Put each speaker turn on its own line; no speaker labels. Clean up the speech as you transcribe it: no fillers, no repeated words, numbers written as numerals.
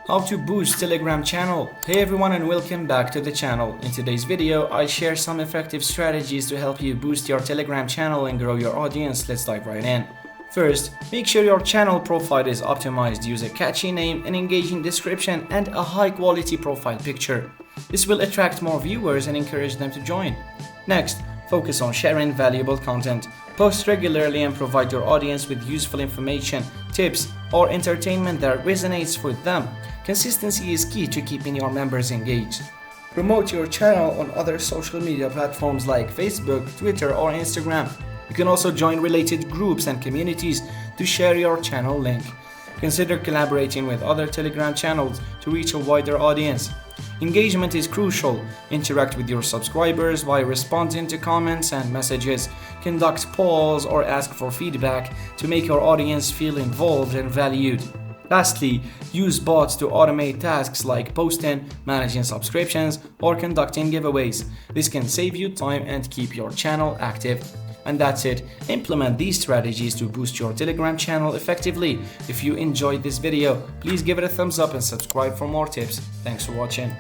How to boost Telegram channel. Hey everyone and welcome back to the channel. In today's video, I share some effective strategies to help you boost your Telegram channel and grow your audience. Let's dive right in. First, make sure your channel profile is optimized. Use a catchy name, an engaging description, and a high quality profile picture. This will attract more viewers and encourage them to join. Next, focus on sharing valuable content. Post regularly and provide your audience with useful information, tips, or entertainment that resonates with them. Consistency is key to keeping your members engaged. Promote your channel on other social media platforms like Facebook, Twitter, or Instagram. You can also join related groups and communities to share your channel link. Consider collaborating with other Telegram channels to reach a wider audience. Engagement is crucial. Interact with your subscribers by responding to comments and messages. Conduct polls or ask for feedback to make your audience feel involved and valued. Lastly, use bots to automate tasks like posting, managing subscriptions, or conducting giveaways. This can save you time and keep your channel active. And that's it. Implement these strategies to boost your Telegram channel effectively. If you enjoyed this video, please give it a thumbs up and subscribe for more tips. Thanks for watching.